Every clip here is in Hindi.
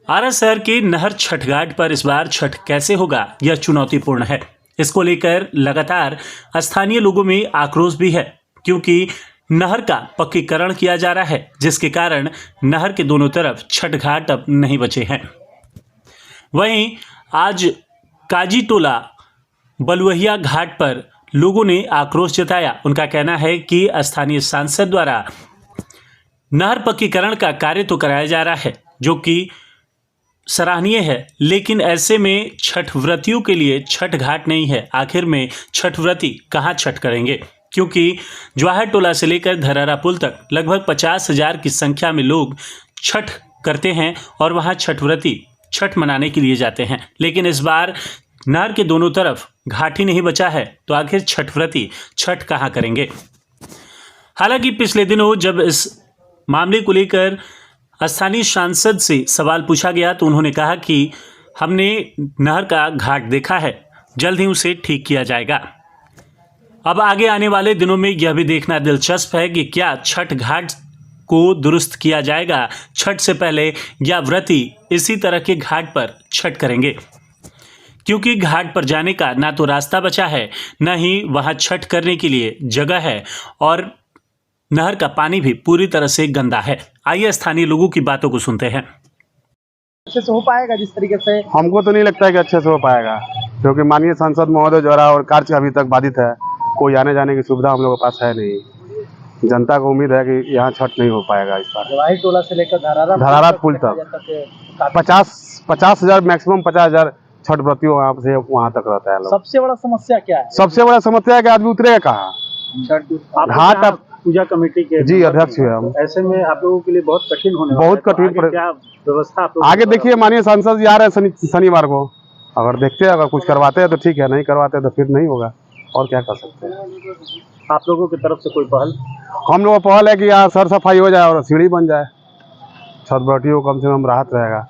आरा शहर के नहर छठ घाट पर इस बार छठ कैसे होगा, यह चुनौतीपूर्ण है। इसको लेकर लगातार स्थानीय लोगों में आक्रोश भी है, क्योंकि नहर का पक्कीकरण किया जा रहा है, जिसके कारण नहर के दोनों तरफ छठ घाट अब नहीं बचे हैं। वहीं आज काजीटोला बलुहिया घाट पर लोगों ने आक्रोश जताया। उनका कहना है कि स्थानीय सांसद द्वारा नहर पक्कीकरण का कार्य तो कराया जा रहा है, जो कि सराहनीय है, लेकिन ऐसे में छठ व्रतियों के लिए छठ घाट नहीं है। आखिर में छठ व्रती कहाँ छठ करेंगे, क्योंकि जवाहर टोला से लेकर धरारा पुल तक लगभग 50,000 की संख्या में लोग छठ करते हैं और वहाँ छठ व्रती छठ मनाने के लिए जाते हैं। लेकिन इस बार नहर के दोनों तरफ घाट ही नहीं बचा है, तो आखिर छठ व्रती छठ कहाँ करेंगे। हालांकि पिछले दिनों जब इस मामले को लेकर स्थानीय सांसद से सवाल पूछा गया, तो उन्होंने कहा कि हमने नहर का घाट देखा है, जल्द ही उसे ठीक किया जाएगा। अब आगे आने वाले दिनों में यह भी देखना दिलचस्प है कि क्या छठ घाट को दुरुस्त किया जाएगा छठ से पहले, या व्रती इसी तरह के घाट पर छठ करेंगे, क्योंकि घाट पर जाने का ना तो रास्ता बचा है, न ही वहां छठ करने के लिए जगह है, और नहर का पानी भी पूरी तरह से गंदा है। आइए स्थानीय लोगों की बातों को सुनते हैं। अच्छे से हो पाएगा जिस तरीके से? हमको तो नहीं लगता है कि अच्छे से हो पाएगा, क्योंकि माननीय सांसद महोदय द्वारा और कार्य अभी तक बाधित है। कोई आने जाने की सुविधा हम लोगों के पास है नहीं। जनता को उम्मीद है कि यहाँ छठ नहीं हो पाएगा इस बार। जवाहर टोला से लेकर धरारा पुल तक 50,000 मैक्सिमम 50,000 छठ व्रतियों से वहाँ तक रहता है। सबसे बड़ा समस्या क्या है? सबसे बड़ा समस्या है कि आदमी उतरेगा कहाँ। घाट अब पूजा कमेटी के जी अध्यक्ष है हम। ऐसे में आप लोगों के लिए बहुत कठिन होने वाला है। बहुत कठिन तो क्या व्यवस्था आप आगे देखिए, माननीय सांसद जा रहे हैं शनिवार को। अगर देखते हैं, अगर कुछ करवाते हैं तो ठीक है, नहीं करवाते हैं तो फिर नहीं होगा। और क्या कर सकते हैं। आप लोगों की तरफ से कोई पहल? हम लोग का पहल है कि यहाँ सर सफाई हो जाए और सीढ़ी बन जाए, छठ व्रतियों को कम से कम राहत रहेगा।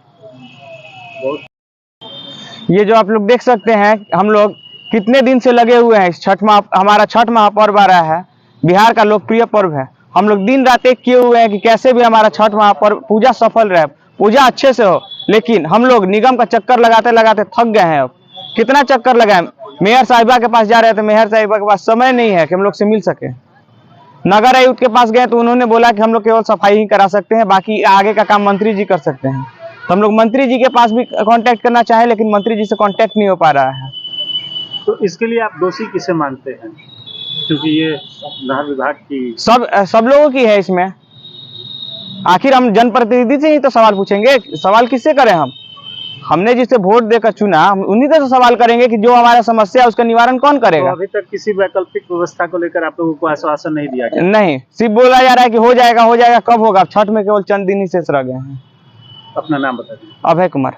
ये जो आप लोग देख सकते हैं, हम लोग कितने दिन से लगे हुए हैं इस छठ हमारा छठ महापर्व आ रहा है, बिहार का लोकप्रिय पर्व है। हम लोग दिन रात एक किए हुए हैं कि कैसे भी हमारा छठ महापर्व पूजा सफल रहे, पूजा अच्छे से हो। लेकिन हम लोग निगम का चक्कर लगाते लगाते थक गए हैं। अब कितना चक्कर लगाए, मेयर साहिबा के पास जा रहे थे, मेयर साहिबा के पास समय नहीं है कि हम लोग से मिल सके। नगर आयुक्त के पास गए तो उन्होंने बोला कि हम लोग केवल सफाई ही करा सकते हैं, बाकी आगे का काम मंत्री जी कर सकते हैं। तो हम लोग मंत्री जी के पास भी कांटेक्ट करना चाहे, लेकिन मंत्री जी से कांटेक्ट नहीं हो पा रहा है। तो इसके लिए आप दोषी किसे मानते हैं? क्योंकि ये नहर विभाग की सब लोगों की है इसमें। आखिर हम जनप्रतिनिधि से ही तो सवाल पूछेंगे, सवाल किससे करें? हमने जिसे वोट देकर चुना, हम उन्हीं से सवाल करेंगे कि जो हमारा समस्या है उसका निवारण कौन करेगा। तो अभी तक किसी वैकल्पिक व्यवस्था को लेकर आप लोगों को आश्वासन नहीं दिया गया? नहीं, सिर्फ बोला जा रहा है कि हो जाएगा हो जाएगा। कब होगा? छठ में केवल चंद दिन ही शेष रह गए हैं। अपना नाम बता दीजिए। अभय कुमार।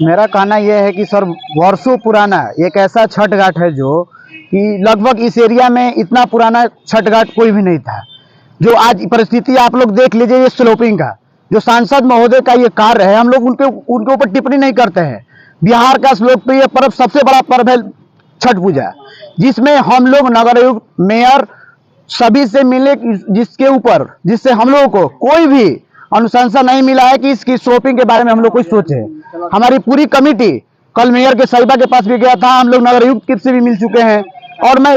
मेरा कहना यह है कि सर, वर्षों पुराना एक ऐसा छठ घाट है जो कि लगभग इस एरिया में इतना पुराना छठ घाट कोई भी नहीं था। जो आज परिस्थिति आप लोग देख लीजिए, ये स्लोपिंग का जो सांसद महोदय का ये कार्य है, हम लोग उनके ऊपर टिप्पणी नहीं करते हैं। बिहार का लोकप्रिय पर्व, सबसे बड़ा पर्व है छठ पूजा, जिसमें हम लोग नगर आयुक्त, मेयर सभी से मिले, जिससे हम लोगों को कोई भी अनुशंसा नहीं मिला है कि इसकी शॉपिंग के बारे में हम लोग कुछ सोचे। हमारी पूरी कमेटी कल मेयर के साहिबा के पास भी गया था, हम लोग नगर आयुक्त से भी मिल चुके हैं। और मैं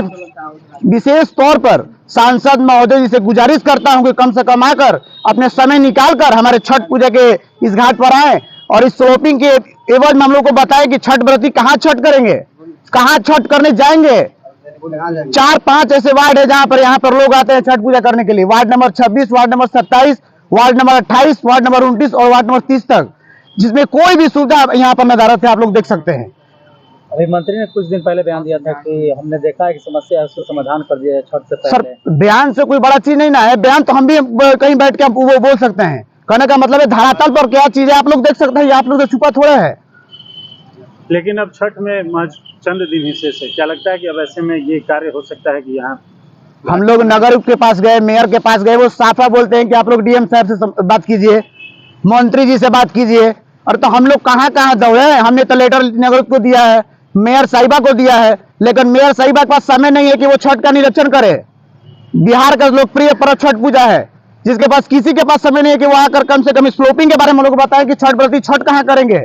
विशेष तौर पर सांसद महोदय जी से गुजारिश करता हूं कि कम से कम आकर अपने समय निकालकर हमारे छठ पूजा के इस घाट पर आए और इस शॉपिंग के एवज में हम लोग को बताएं कि छठ व्रती कहाँ छठ करेंगे, कहाँ छठ करने जाएंगे। 4-5 ऐसे वार्ड है जहां पर यहाँ पर लोग आते हैं छठ पूजा करने के लिए। Ward number 26, ward number 27, ward number 28, ward number 29 और वार्ड नंबर 30 तक, जिसमें कोई भी सुविधा यहाँ पर नदारत है, आप लोग देख सकते हैं। अभी मंत्री ने कुछ दिन पहले बयान दिया था कि हमने देखा है कि समस्या है, उसको समाधान कर दिया है छठ से पहले। सर, बयान से कोई बड़ा चीज नहीं ना है। बयान तो हम भी कहीं बैठ के वो बोल सकते हैं। कहने का मतलब है धरातल पर क्या चीज है आप लोग देख सकते हैं, आप लोग तो छुपा थोड़ा है। लेकिन अब छठ में चंद दिन ही शेष है, क्या लगता है कि अब ऐसे में ये कार्य हो सकता है कि यहाँ? हम लोग नगर के पास गए, मेयर के पास गए, वो साफा बोलते हैं कि आप लोग डीएम साहब से बात कीजिए, मंत्री जी से बात कीजिए। और तो हम लोग कहाँ दौड़े। हमने तो लेटर नगर को दिया है, मेयर साहिबा को दिया है, लेकिन मेयर साहिबा के पास समय नहीं है कि वो छठ का निरीक्षण करे। बिहार का लोकप्रिय पर्व छठ पूजा है, जिसके पास किसी के पास समय नहीं है कि वो आकर कम से कम स्लोपिंग के बारे में हम लोग को बताएं कि छठ व्रती छठ कहाँ करेंगे।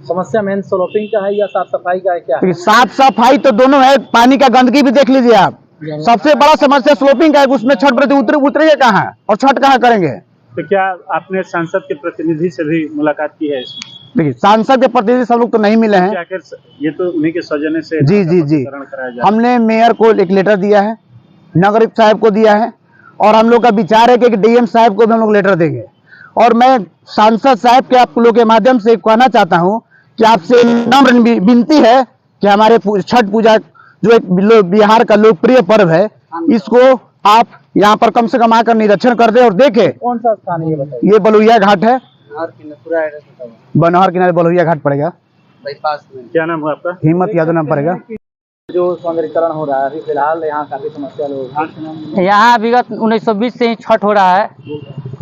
समस्या मेन स्लोपिंग का है या साफ सफाई का है, क्या है? साफ सफाई तो दोनों है, पानी का गंदगी भी देख लीजिए आप। सबसे बड़ा समस्या स्लोपिंग का है, उसमें छठ व्रती उतरेंगे कहाँ और छठ कहाँ करेंगे। तो क्या आपने सांसद के प्रतिनिधि से भी मुलाकात की है इसमें? देखिए सांसद के प्रतिनिधि सब लोग तो नहीं मिले हैं। आखिर ये तो उन्हीं के सौजन्य से जी जी जी, कराया जा रहा है। हमने मेयर को एक लेटर दिया है, नगर आयुक्त साहब को दिया है, और हम लोग का विचार है कि डीएम साहब को भी हम लोग लेटर देंगे। और मैं सांसद साहब के आप लोग के माध्यम से कहना चाहता हूं कि आपसे नम्र विनती है कि हमारे छठ पूजा जो एक बिहार का लोकप्रिय पर्व है, इसको आप यहाँ पर कम से कम आकर निरीक्षण कर दे और देखे। कौन सा स्थान है ये बताइए? ये बलुइया घाट है, पूरा एड्रेस बताओ। बनहर किनारे बलुइया घाट पड़ेगा। बाईपास में क्या नाम हुआ आपका? हिम्मत यादव नाम पड़ेगा। जो सौंदर्यीकरण हो रहा है अभी फिलहाल यहाँ काफी समस्या लोग यहाँ विगत 1920 से ही छठ हो रहा है,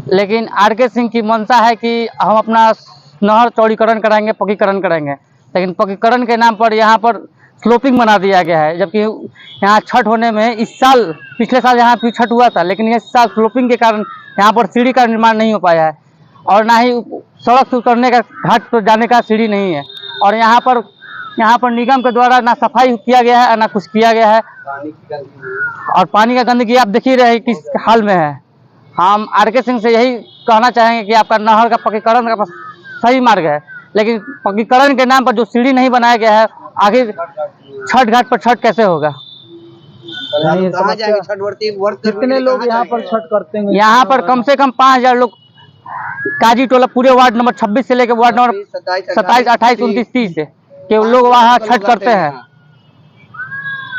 लेकिन आर.के. सिंह की मंशा है कि हम अपना नहर चौड़ीकरण कराएंगे, पक्कीकरण कराएंगे, लेकिन पक्कीकरण के नाम पर यहाँ पर स्लोपिंग बना दिया गया है। जबकि यहाँ छठ होने में इस साल, पिछले साल यहाँ भी छठ हुआ था, लेकिन इस साल स्लोपिंग के कारण यहाँ पर सीढ़ी का निर्माण नहीं हो पाया है, और ना ही सड़क से उतरने का, घाट पर जाने का सीढ़ी नहीं है। और यहाँ पर निगम के द्वारा ना सफाई किया गया है, ना कुछ किया गया है, और पानी का गंदगी आप देख ही रहे किस हाल में है। हम आर.के. सिंह से यही कहना चाहेंगे कि आपका नहर का पक्कीकरण का सही मार्ग है, लेकिन पक्कीकरण के नाम पर जो सीढ़ी नहीं बनाया गया है, आगे छठ घाट पर छठ कैसे होगा। कितने लोग यहाँ पर छठ करते हैं? यहाँ पर कम से कम 5000 लोग काजी टोला पूरे वार्ड नंबर 26 से लेकर वार्ड नंबर 27, 28, 29, 30 के लोग वहाँ छठ करते हैं।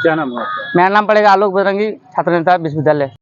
क्या नाम हुआ आपका? मेरा नाम पड़ेगा आलोक बजरंगी, छात्र नेता विश्वविद्यालय।